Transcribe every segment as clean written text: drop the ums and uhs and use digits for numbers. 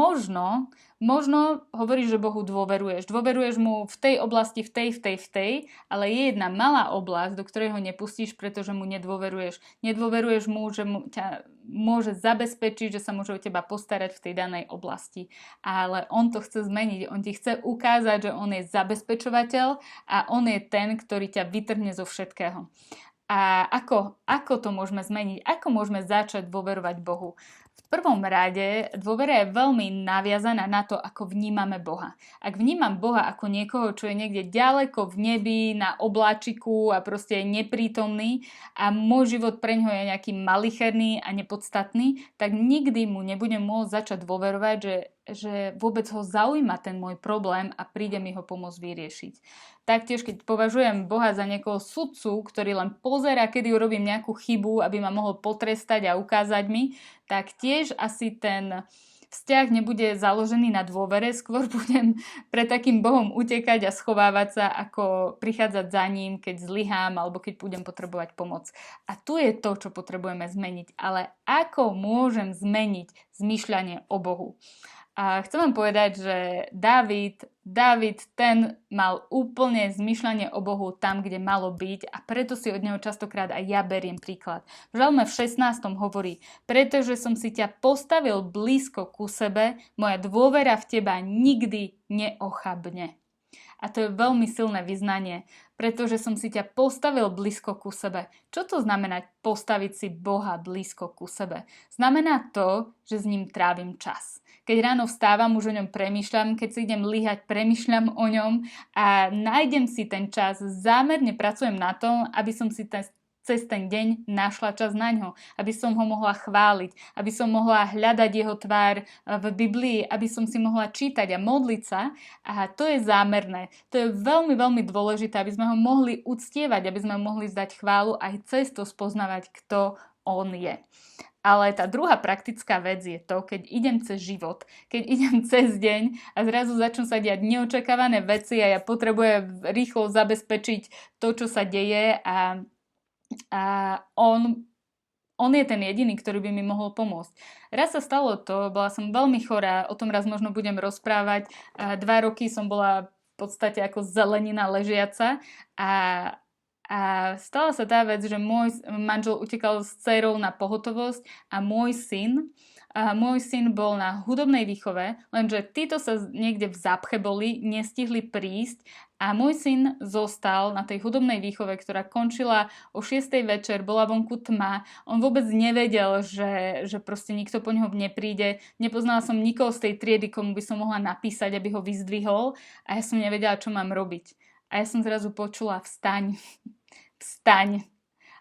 Možno hovoríš, že Bohu dôveruješ mu v tej oblasti, v tej, ale je jedna malá oblasť, do ktorej ho nepustíš, pretože mu nedôveruješ. Nedôveruješ mu, že ťa môže zabezpečiť, že sa môže o teba postarať v tej danej oblasti. Ale on to chce zmeniť, on ti chce ukázať, že on je zabezpečovateľ a on je ten, ktorý ťa vytrhne zo všetkého. A ako to môžeme zmeniť? Ako môžeme začať dôverovať Bohu? V prvom rade dôvera je veľmi naviazaná na to, ako vnímame Boha. Ak vnímam Boha ako niekoho, čo je niekde ďaleko v nebi, na obláčiku a proste je neprítomný a môj život preňho je nejaký malicherný a nepodstatný, tak nikdy mu nebudem môcť začať dôverovať, že vôbec ho zaujíma ten môj problém a príde mi ho pomôcť vyriešiť. Taktiež, keď považujem Boha za niekoho sudcu, ktorý len pozerá, kedy urobím nejakú chybu, aby ma mohol potrestať a ukázať mi, tak tiež asi ten vzťah nebude založený na dôvere, skôr budem pred takým Bohom utekať a schovávať sa, ako prichádzať za ním, keď zlyhám alebo keď budem potrebovať pomoc. A tu je to, čo potrebujeme zmeniť. Ale ako môžem zmeniť zmýšľanie o Bohu? A chcem vám povedať, že Dávid ten mal úplne zmýšľanie o Bohu tam, kde malo byť a preto si od neho častokrát aj ja beriem príklad. V Žalme v 16. hovorí: pretože som si ťa postavil blízko ku sebe, moja dôvera v teba nikdy neochabne. A to je veľmi silné vyznanie, pretože som si ťa postavil blízko ku sebe. Čo to znamená postaviť si Boha blízko ku sebe? Znamená to, že s ním trávim čas. Keď ráno vstávam, už o ňom premýšľam, keď si idem líhať, premýšľam o ňom a nájdem si ten čas, zámerne pracujem na tom, aby som si cez ten deň našla čas na ňo, aby som ho mohla chváliť, aby som mohla hľadať jeho tvár v Biblii, aby som si mohla čítať a modliť sa. A to je zámerné. To je veľmi, veľmi dôležité, aby sme ho mohli uctievať, aby sme mohli zdať chválu aj cez to spoznávať, kto on je. Ale tá druhá praktická vec je to, keď idem cez život, keď idem cez deň a zrazu začnú sa diať neočakávané veci a ja potrebujem rýchlo zabezpečiť to, čo sa deje a on je ten jediný, ktorý by mi mohol pomôcť. Raz sa stalo to, bola som veľmi chorá, o tom raz možno budem rozprávať. 2 roky som bola v podstate ako zelenina ležiaca a stala sa tá vec, že môj manžel utekal s dcérou na pohotovosť a môj syn bol na hudobnej výchove, lenže títo sa niekde v zápche boli, nestihli prísť a môj syn zostal na tej hudobnej výchove, ktorá končila o 6. večer, bola vonku tma. On vôbec nevedel, že proste nikto po neho nepríde. Nepoznala som nikoho z tej triedy, komu by som mohla napísať, aby ho vyzdvihol a ja som nevedela, čo mám robiť. A ja som zrazu počula: vstaň.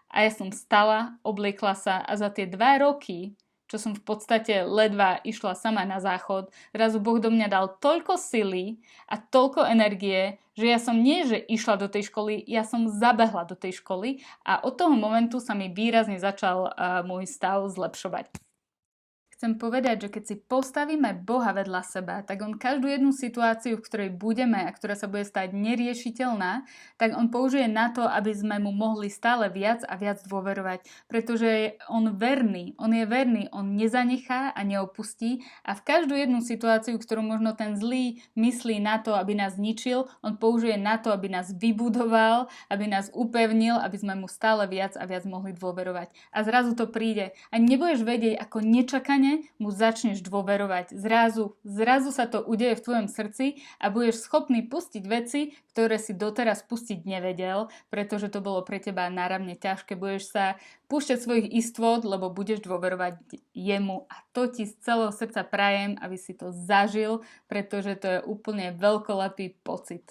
A ja som vstala, obliekla sa a za tie 2 roky, čo som v podstate ledva išla sama na záchod, zrazu Boh do mňa dal toľko sily a toľko energie, že ja som nie, že išla do tej školy, ja som zabehla do tej školy a od toho momentu sa mi výrazne začal môj stav zlepšovať. Chcem povedať, že keď si postavíme Boha vedľa seba, tak on každú jednu situáciu, v ktorej budeme a ktorá sa bude stať neriešiteľná, tak on použije na to, aby sme mu mohli stále viac a viac dôverovať. Pretože on je verný, on nezanechá a neopustí a v každú jednu situáciu, ktorú možno ten zlý myslí na to, aby nás zničil, on použije na to, aby nás vybudoval, aby nás upevnil, aby sme mu stále viac a viac mohli dôverovať. A zrazu to príde. A nebudeš vedieť, ako nečakane mu začneš dôverovať. Zrazu sa to udeje v tvojom srdci a budeš schopný pustiť veci, ktoré si doteraz pustiť nevedel, pretože to bolo pre teba náramne ťažké. Budeš sa púšťať svojich istôt, lebo budeš dôverovať jemu a to ti z celého srdca prajem, aby si to zažil, pretože to je úplne veľkolepý pocit.